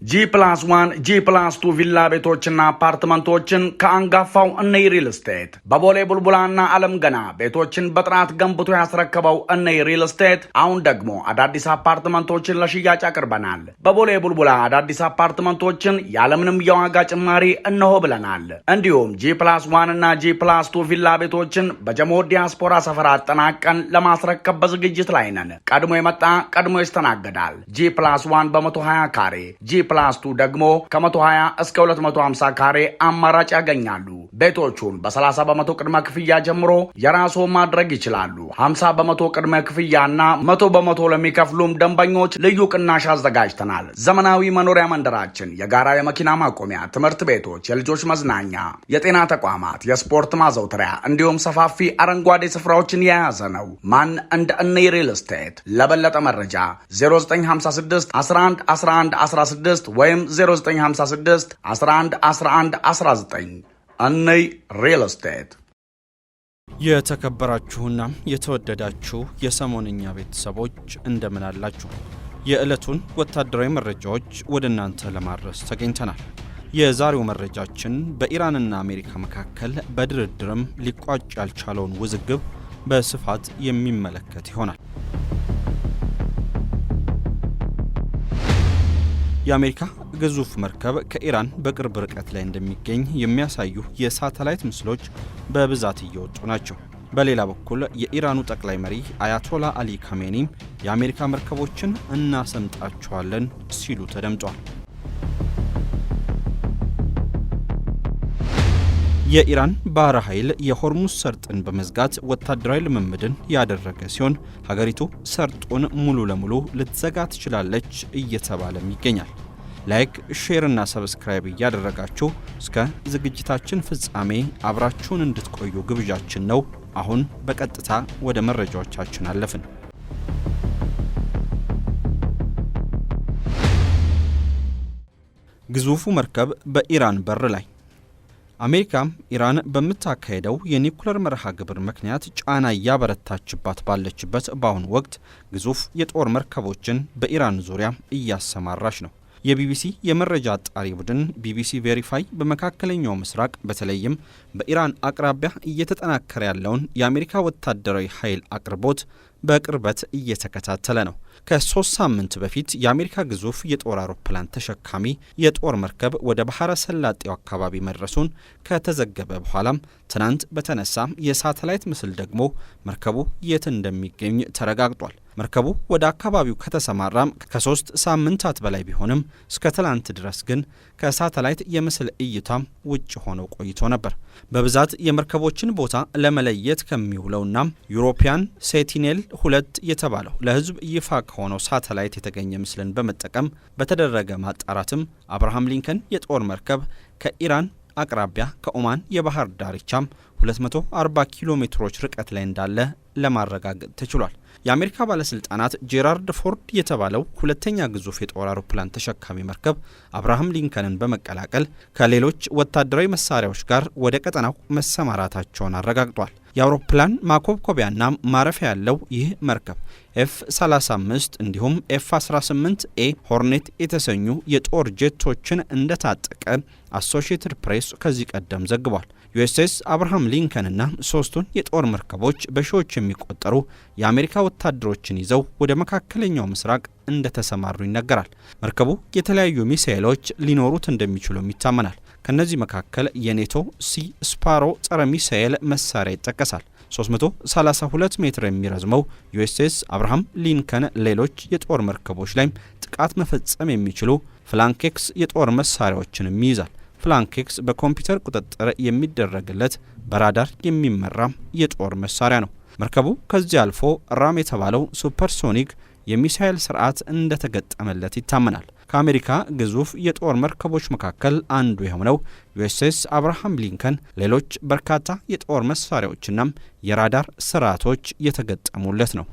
G+1 G+2 ቪላ ቤቶችና አፓርትመንቶችን ከአንጋፋው እነይ ሪል ስቴት በቦሌ ቡልቡላና ዓለም ገና ቤቶችን በጥራት ገንብቶ ያስረከበው እነይ ሪል ስቴት አሁን ደግሞ አዳዲስ አፓርትመንቶችን ለሽያጭ አቅርበናል። በቦሌ ቡልቡላ አዳዲስ አፓርትመንቶችን ያለምንም የዋጋ ጭማሪ እነሆ ብለናል። እንዲሁም G+1 እና G+2 ቪላ ቤቶችን በጀሞ ዲያስፖራ ሰፈር አጠናቀን ለማስረከብ በዝግጅት ላይ ነን። ቀድሞ የመጣ ቀድሞ ይስተናገዳል። G+1 በ120 ካሬ G+2 ደግሞ ከ120 እስከ 250 ካሬ አማራጭ ያገኛሉ። ቤቶቹን በ30 በመቶ ቅድመ ክፍያ ጀምሮ የራስዎ ማድረግ ይችላሉ። 50 በመቶ ቅድመ ክፍያና 100 በመቶ ለሚከፍሉም ደንበኞች ልዩ ቅናሽ አዘጋጅተናል። ዘመናዊ መኖሪያ መንደራችን የጋራ የመኪና ማቆሚያ፣ ትምህርት ቤቶች፣ የልጆች መዝናኛ፣ የጤና ተቋማት፣ የስፖርት ማዘውተሪያ እንዲሁም ሰፋፊ አረንጓዴ ስፍራዎችን የያዘ ነው። ማን እንደ እነይ ሪል ስቴት። ለበለጠ መረጃ 0956 11 11 16 ወይም 0956 11 11 19 እነይ ሪል ስቴት። የተከበራችሁና የተወደዳችሁ የሰሞንኛ ቤተሰቦች እንደምን አላችሁ? የዕለቱን ወታደራዊ መረጃዎች ወደ እናንተ ለማድረስ ተገኝተናል። የዛሬው መረጃችን በኢራንና አሜሪካ መካከል በድርድርም ሊቋጭ ያልቻለውን ውዝግብ በስፋት የሚመለከት ይሆናል። የአሜሪካ ግዙፍ መርከብ ከኢራን በቅርብ ርቀት ላይ እንደሚገኝ የሚያሳዩ የሳተላይት ምስሎች በብዛት እየወጡ ናቸው። በሌላ በኩል የኢራኑ ጠቅላይ መሪ አያቶላ አሊ ካሜኒም የአሜሪካ መርከቦችን እናሰምጣቸዋለን ሲሉ ተደምጧል። የኢራን ባህር ኃይል የሆርሙዝ ሰርጥን በመዝጋት ወታደራዊ ልምምድን ያደረገ ሲሆን ሀገሪቱ ሰርጡን ሙሉ ለሙሉ ልትዘጋ ትችላለች እየተባለም ይገኛል። ላይክ፣ ሼር እና ሰብስክራይብ እያደረጋችሁ እስከ ዝግጅታችን ፍጻሜ አብራችሁን እንድትቆዩ ግብዣችን ነው። አሁን በቀጥታ ወደ መረጃዎቻችን አለፍን። ግዙፉ መርከብ በኢራን በር ላይ። አሜሪካም ኢራን በምታካሄደው የኒኩለር መርሃ ግብር ምክንያት ጫና እያበረታችባት ባለችበት በአሁኑ ወቅት ግዙፍ የጦር መርከቦችን በኢራን ዙሪያ እያሰማራች ነው። የቢቢሲ የመረጃ አጣሪ ቡድን ቢቢሲ ቬሪፋይ በመካከለኛው ምስራቅ በተለይም በኢራን አቅራቢያ እየተጠናከረ ያለውን የአሜሪካ ወታደራዊ ኃይል አቅርቦት በቅርበት እየተከታተለ ነው። ከ3 ሳምንት በፊት የአሜሪካ ግዙፍ የጦር አውሮፕላን ተሸካሚ የጦር መርከብ ወደ ባህረ ሰላጤው አካባቢ መድረሱን ከተዘገበ በኋላም ትናንት በተነሳ የሳተላይት ምስል ደግሞ መርከቡ የት እንደሚገኝ ተረጋግጧል። መርከቡ ወደ አካባቢው ከተሰማራም ከ3 ሳምንታት በላይ ቢሆንም እስከ ትላንት ድረስ ግን ከሳተላይት የምስል እይታም ውጭ ሆኖ ቆይቶ ነበር። በብዛት የመርከቦችን ቦታ ለመለየት ከሚውለውና ዩሮፒያን ሴንቲኔል 2 የተባለው ለሕዝብ ይፋ ከሆነው ሳተላይት የተገኘ ምስልን በመጠቀም በተደረገ ማጣራትም አብርሃም ሊንከን የጦር መርከብ ከኢራን አቅራቢያ ከኦማን የባህር ዳርቻም 240 ኪሎ ሜትሮች ርቀት ላይ እንዳለ ለማረጋገጥ ተችሏል። የአሜሪካ ባለስልጣናት ጄራርድ ፎርድ የተባለው ሁለተኛ ግዙፍ የጦር አውሮፕላን ተሸካሚ መርከብ አብርሃም ሊንከንን በመቀላቀል ከሌሎች ወታደራዊ መሳሪያዎች ጋር ወደ ቀጠናው መሰማራታቸውን አረጋግጧል። የአውሮፕላን ማኮብኮቢያና ማረፊያ ያለው ይህ መርከብ F-35 እንዲሁም F-18A ሆርኔት የተሰኙ የጦር ጄቶችን እንደታጠቀ አሶሺየትድ ፕሬስ ከዚህ ቀደም ዘግቧል። ዩኤስኤስ አብርሃም ሊንከንና 3ቱን የጦር መርከቦች በሺዎች የሚቆጠሩ የአሜሪካ ወታደሮችን ይዘው ወደ መካከለኛው ምስራቅ እንደተሰማሩ ይነገራል። መርከቡ የተለያዩ ሚሳኤሎች ሊኖሩት እንደሚችሉም ይታመናል። ከነዚህ መካከል የኔቶ ሲ ስፓሮ ጸረ ሚሳኤል መሳሪያ ይጠቀሳል። 332 ሜትር የሚረዝመው ዩኤስኤስ አብርሃም ሊንከን ሌሎች የጦር መርከቦች ላይም ጥቃት መፈጸም የሚችሉ ፍላንኬክስ የጦር መሳሪያዎችንም ይይዛል። ፍላንኬክስ በኮምፒውተር ቁጥጥር የሚደረግለት በራዳር የሚመራ የጦር መሳሪያ ነው። መርከቡ ከዚህ አልፎ ራም የተባለው ሱፐርሶኒክ የሚሳኤል ስርዓት እንደተገጠመለት ይታመናል። ከአሜሪካ ግዙፍ የጦር መርከቦች መካከል አንዱ የሆነው ዩኤስኤስ አብርሃም ሊንከን ሌሎች በርካታ የጦር መሳሪያዎችና የራዳር ስርዓቶች የተገጠሙለት ነው።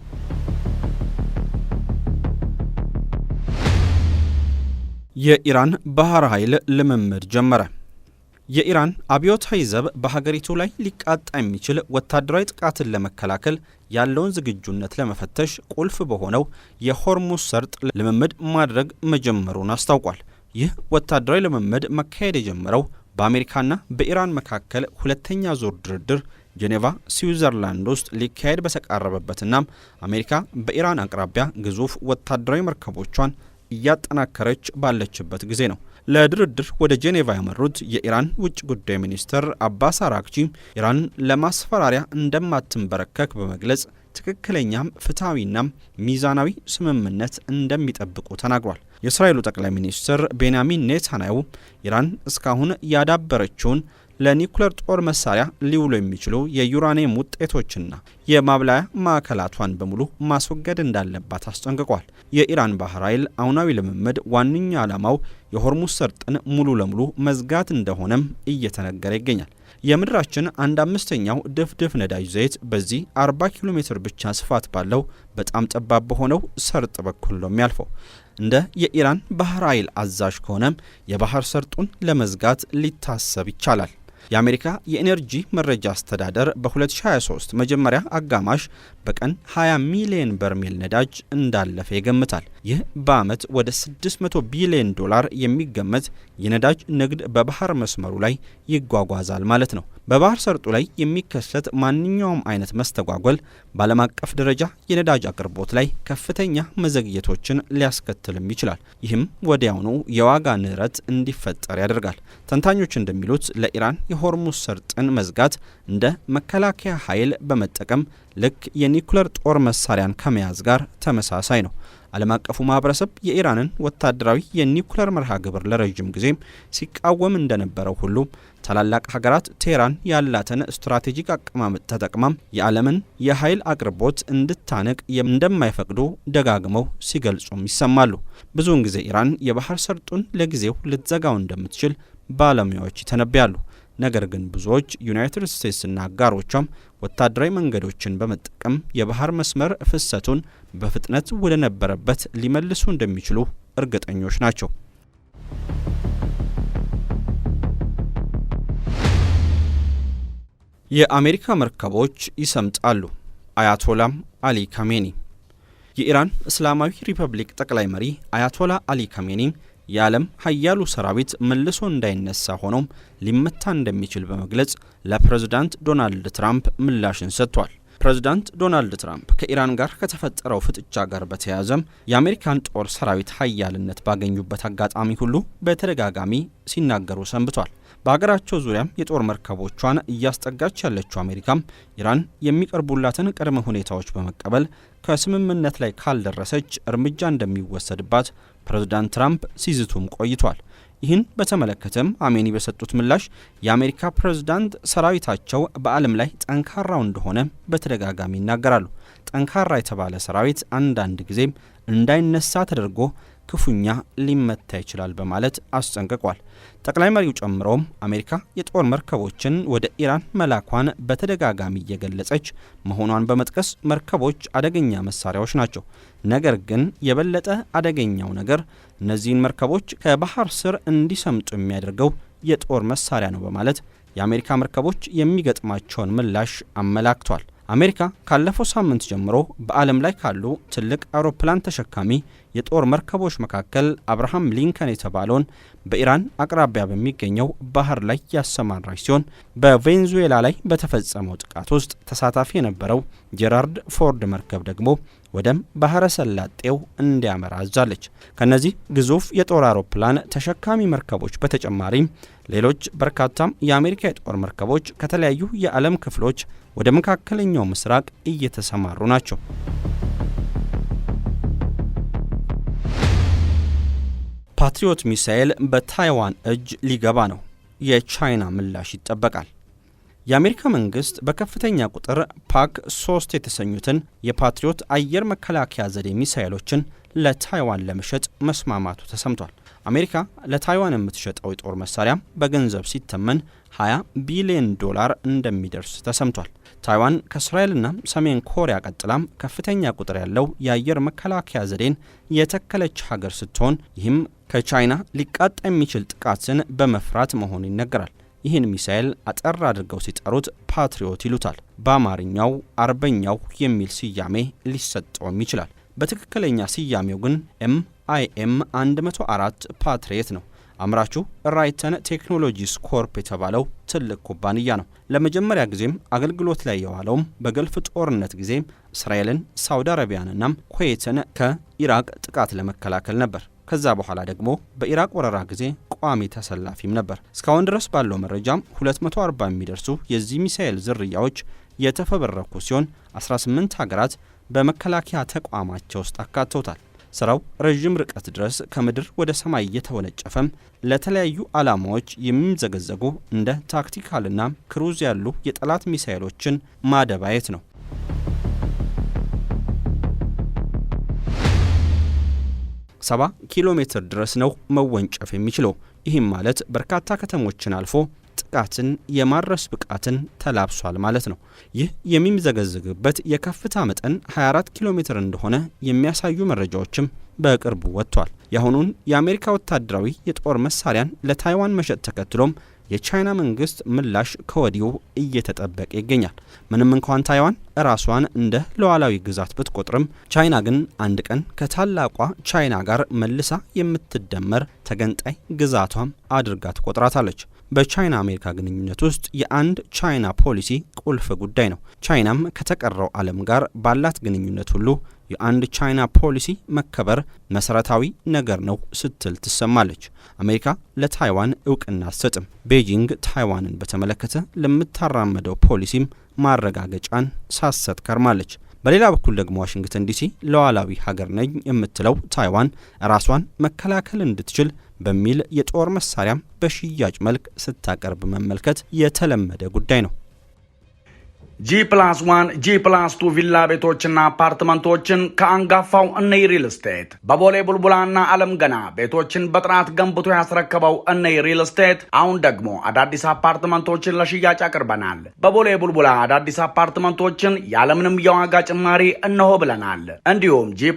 የኢራን ባህር ኃይል ልምምድ ጀመረ። የኢራን አብዮታዊ ዘብ በሀገሪቱ ላይ ሊቃጣ የሚችል ወታደራዊ ጥቃትን ለመከላከል ያለውን ዝግጁነት ለመፈተሽ ቁልፍ በሆነው የሆርሙዝ ሰርጥ ልምምድ ማድረግ መጀመሩን አስታውቋል። ይህ ወታደራዊ ልምምድ መካሄድ የጀመረው በአሜሪካና በኢራን መካከል ሁለተኛ ዙር ድርድር ጄኔቫ ስዊዘርላንድ ውስጥ ሊካሄድ በተቃረበበትና አሜሪካ በኢራን አቅራቢያ ግዙፍ ወታደራዊ መርከቦቿን እያጠናከረች ባለችበት ጊዜ ነው። ለድርድር ወደ ጄኔቫ ያመሩት የኢራን ውጭ ጉዳይ ሚኒስትር አባስ አራግቺ ኢራን ለማስፈራሪያ እንደማትንበረከክ በመግለጽ ትክክለኛም ፍትሐዊና ሚዛናዊ ስምምነት እንደሚጠብቁ ተናግሯል። የእስራኤሉ ጠቅላይ ሚኒስትር ቤንያሚን ኔታንያሁ ኢራን እስካሁን ያዳበረችውን ለኒኩሌር ጦር መሳሪያ ሊውሉ የሚችሉ የዩራኒየም ውጤቶችና የማብላያ ማዕከላቷን በሙሉ ማስወገድ እንዳለባት አስጠንቅቋል። የኢራን ባህር ኃይል አሁናዊ ልምምድ ዋነኛ ዓላማው የሆርሙዝ ሰርጥን ሙሉ ለሙሉ መዝጋት እንደሆነም እየተነገረ ይገኛል። የምድራችን 1/5ኛው ድፍድፍ ነዳጅ ዘይት በዚህ 40 ኪሎ ሜትር ብቻ ስፋት ባለው በጣም ጠባብ በሆነው ሰርጥ በኩል ነው የሚያልፈው። እንደ የኢራን ባህር ኃይል አዛዥ ከሆነም የባህር ሰርጡን ለመዝጋት ሊታሰብ ይቻላል። የአሜሪካ የኤነርጂ መረጃ አስተዳደር በ2023 መጀመሪያ አጋማሽ በቀን 20 ሚሊዮን በርሜል ነዳጅ እንዳለፈ ይገምታል። ይህ በዓመት ወደ 600 ቢሊዮን ዶላር የሚገመት የነዳጅ ንግድ በባህር መስመሩ ላይ ይጓጓዛል ማለት ነው። በባህር ሰርጡ ላይ የሚከሰት ማንኛውም አይነት መስተጓጎል በዓለም አቀፍ ደረጃ የነዳጅ አቅርቦት ላይ ከፍተኛ መዘግየቶችን ሊያስከትልም ይችላል። ይህም ወዲያውኑ የዋጋ ንረት እንዲፈጠር ያደርጋል። ተንታኞች እንደሚሉት ለኢራን የሆርሙዝ ሰርጥን መዝጋት እንደ መከላከያ ኃይል በመጠቀም ልክ የኒኩሌር ጦር መሳሪያን ከመያዝ ጋር ተመሳሳይ ነው። ዓለም አቀፉ ማህበረሰብ የኢራንን ወታደራዊ የኒኩሌር መርሃ ግብር ለረጅም ጊዜም ሲቃወም እንደነበረው ሁሉ ታላላቅ ሀገራት ቴህራን ያላትን ስትራቴጂክ አቀማመጥ ተጠቅማም የዓለምን የኃይል አቅርቦት እንድታነቅ እንደማይፈቅዱ ደጋግመው ሲገልጹም ይሰማሉ። ብዙውን ጊዜ ኢራን የባህር ሰርጡን ለጊዜው ልትዘጋው እንደምትችል ባለሙያዎች ይተነብያሉ። ነገር ግን ብዙዎች ዩናይትድ ስቴትስና አጋሮቿም ወታደራዊ መንገዶችን በመጠቀም የባህር መስመር ፍሰቱን በፍጥነት ወደ ነበረበት ሊመልሱ እንደሚችሉ እርግጠኞች ናቸው። የአሜሪካ መርከቦች ይሰምጣሉ። አያቶላም አሊ ካሜኒ። የኢራን እስላማዊ ሪፐብሊክ ጠቅላይ መሪ አያቶላ አሊ ካሜኒ የዓለም ሀያሉ ሰራዊት መልሶ እንዳይነሳ ሆኖም ሊመታ እንደሚችል በመግለጽ ለፕሬዝዳንት ዶናልድ ትራምፕ ምላሽን ሰጥቷል። ፕሬዝዳንት ዶናልድ ትራምፕ ከኢራን ጋር ከተፈጠረው ፍጥጫ ጋር በተያያዘም የአሜሪካን ጦር ሰራዊት ሀያልነት ባገኙበት አጋጣሚ ሁሉ በተደጋጋሚ ሲናገሩ ሰንብቷል። በሀገራቸው ዙሪያም የጦር መርከቦቿን እያስጠጋች ያለችው አሜሪካም ኢራን የሚቀርቡላትን ቅድመ ሁኔታዎች በመቀበል ከስምምነት ላይ ካልደረሰች እርምጃ እንደሚወሰድባት ፕሬዝዳንት ትራምፕ ሲዝቱም ቆይቷል። ይህን በተመለከተም አሜኒ በሰጡት ምላሽ የአሜሪካ ፕሬዝዳንት ሰራዊታቸው በዓለም ላይ ጠንካራው እንደሆነ በተደጋጋሚ ይናገራሉ። ጠንካራ የተባለ ሰራዊት አንዳንድ ጊዜም እንዳይነሳ ተደርጎ ክፉኛ ሊመታ ይችላል በማለት አስጠንቅቋል። ጠቅላይ መሪው ጨምሮም አሜሪካ የጦር መርከቦችን ወደ ኢራን መላኳን በተደጋጋሚ እየገለጸች መሆኗን በመጥቀስ መርከቦች አደገኛ መሳሪያዎች ናቸው፣ ነገር ግን የበለጠ አደገኛው ነገር እነዚህን መርከቦች ከባህር ስር እንዲሰምጡ የሚያደርገው የጦር መሳሪያ ነው በማለት የአሜሪካ መርከቦች የሚገጥማቸውን ምላሽ አመላክቷል። አሜሪካ ካለፈው ሳምንት ጀምሮ በዓለም ላይ ካሉ ትልቅ አውሮፕላን ተሸካሚ የጦር መርከቦች መካከል አብርሃም ሊንከን የተባለውን በኢራን አቅራቢያ በሚገኘው ባህር ላይ ያሰማራች ሲሆን በቬንዙዌላ ላይ በተፈጸመው ጥቃት ውስጥ ተሳታፊ የነበረው ጄራርድ ፎርድ መርከብ ደግሞ ወደ ባህረ ሰላጤው እንዲያመራ አዛለች። ከነዚህ ግዙፍ የጦር አውሮፕላን ተሸካሚ መርከቦች በተጨማሪም ሌሎች በርካታም የአሜሪካ የጦር መርከቦች ከተለያዩ የዓለም ክፍሎች ወደ መካከለኛው ምስራቅ እየተሰማሩ ናቸው። ፓትሪዮት ሚሳኤል በታይዋን እጅ ሊገባ ነው። የቻይና ምላሽ ይጠበቃል። የአሜሪካ መንግስት በከፍተኛ ቁጥር ፓክ 3 የተሰኙትን የፓትሪዮት አየር መከላከያ ዘዴ ሚሳኤሎችን ለታይዋን ለመሸጥ መስማማቱ ተሰምቷል። አሜሪካ ለታይዋን የምትሸጠው የጦር መሳሪያም በገንዘብ ሲተመን 20 ቢሊዮን ዶላር እንደሚደርስ ተሰምቷል። ታይዋን ከእስራኤልና ሰሜን ኮሪያ ቀጥላም ከፍተኛ ቁጥር ያለው የአየር መከላከያ ዘዴን የተከለች ሀገር ስትሆን ይህም ከቻይና ሊቃጣ የሚችል ጥቃትን በመፍራት መሆኑ ይነገራል። ይህን ሚሳኤል አጠር አድርገው ሲጠሩት ፓትሪዮት ይሉታል። በአማርኛው አርበኛው የሚል ስያሜ ሊሰጠውም ይችላል። በትክክለኛ ስያሜው ግን አይኤም 104 ፓትሪየት ነው። አምራቹ ራይተን ቴክኖሎጂስ ኮርፕ የተባለው ትልቅ ኩባንያ ነው። ለመጀመሪያ ጊዜም አገልግሎት ላይ የዋለውም በገልፍ ጦርነት ጊዜ እስራኤልን፣ ሳውዲ አረቢያንና ኩዌትን ከኢራቅ ጥቃት ለመከላከል ነበር። ከዛ በኋላ ደግሞ በኢራቅ ወረራ ጊዜ ቋሚ ተሰላፊም ነበር። እስካሁን ድረስ ባለው መረጃም 240 የሚደርሱ የዚህ ሚሳኤል ዝርያዎች የተፈበረኩ ሲሆን 18 ሀገራት በመከላከያ ተቋማቸው ውስጥ አካተውታል። ስራው ረጅም ርቀት ድረስ ከምድር ወደ ሰማይ እየተወነጨፈም ለተለያዩ ዓላማዎች የሚምዘገዘጉ እንደ ታክቲካልና ክሩዝ ያሉ የጠላት ሚሳኤሎችን ማደባየት ነው። 70 ኪሎ ሜትር ድረስ ነው መወንጨፍ የሚችለው። ይህም ማለት በርካታ ከተሞችን አልፎ ጥቃትን የማድረስ ብቃትን ተላብሷል ማለት ነው። ይህ የሚምዘገዘግበት የከፍታ መጠን 24 ኪሎ ሜትር እንደሆነ የሚያሳዩ መረጃዎችም በቅርቡ ወጥቷል። የአሁኑን የአሜሪካ ወታደራዊ የጦር መሳሪያን ለታይዋን መሸጥ ተከትሎም የቻይና መንግስት ምላሽ ከወዲሁ እየተጠበቀ ይገኛል። ምንም እንኳን ታይዋን ራሷን እንደ ሉዓላዊ ግዛት ብትቆጥርም ቻይና ግን አንድ ቀን ከታላቋ ቻይና ጋር መልሳ የምትደመር ተገንጣይ ግዛቷም አድርጋ ትቆጥራታለች። በቻይና አሜሪካ ግንኙነት ውስጥ የአንድ ቻይና ፖሊሲ ቁልፍ ጉዳይ ነው። ቻይናም ከተቀረው ዓለም ጋር ባላት ግንኙነት ሁሉ የአንድ ቻይና ፖሊሲ መከበር መሰረታዊ ነገር ነው ስትል ትሰማለች። አሜሪካ ለታይዋን እውቅና አትሰጥም። ቤጂንግ ታይዋንን በተመለከተ ለምታራመደው ፖሊሲም ማረጋገጫን ሳትሰጥ ከርማለች። በሌላ በኩል ደግሞ ዋሽንግተን ዲሲ ሉዓላዊ ሀገር ነኝ የምትለው ታይዋን ራሷን መከላከል እንድትችል በሚል የጦር መሳሪያም በሽያጭ መልክ ስታቀርብ መመልከት የተለመደ ጉዳይ ነው። G+1 G+2 ቪላ ቤቶችና አፓርትመንቶችን ከአንጋፋው እነይ ሪል ስቴት በቦሌ ቡልቡላና ዓለም ገና ቤቶችን በጥራት ገንብቶ ያስረከበው እነይ ሪል ስቴት አሁን ደግሞ አዳዲስ አፓርትመንቶችን ለሽያጭ አቅርበናል። በቦሌ ቡልቡላ አዳዲስ አፓርትመንቶችን ያለምንም የዋጋ ጭማሪ እነሆ ብለናል። እንዲሁም G+1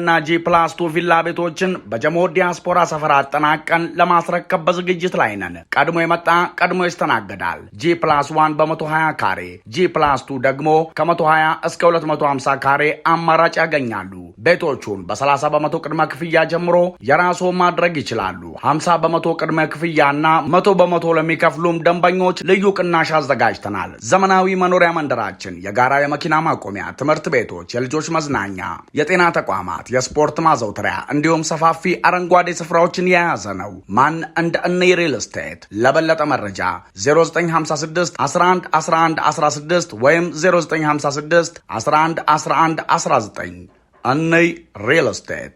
እና G+2 ቪላ ቤቶችን በጀሞ ዲያስፖራ ሰፈር አጠናቀን ለማስረከብ በዝግጅት ላይ ነን። ቀድሞ የመጣ ቀድሞ ይስተናገዳል። G+1 በ120 ካሬ ፕላስቱ ደግሞ ከ120 እስከ 250 ካሬ አማራጭ ያገኛሉ። ቤቶቹን በ30 በመቶ ቅድመ ክፍያ ጀምሮ የራስዎ ማድረግ ይችላሉ። 50 በመቶ ቅድመ ክፍያና 100 በመቶ ለሚከፍሉም ደንበኞች ልዩ ቅናሽ አዘጋጅተናል። ዘመናዊ መኖሪያ መንደራችን የጋራ የመኪና ማቆሚያ፣ ትምህርት ቤቶች፣ የልጆች መዝናኛ፣ የጤና ተቋማት፣ የስፖርት ማዘውተሪያ እንዲሁም ሰፋፊ አረንጓዴ ስፍራዎችን የያዘ ነው። ማን እንደ እነይ ሪል ስቴት። ለበለጠ መረጃ 0956 11 11 16 ወይም 0956 11 11 19 እነይ ሪል ስቴት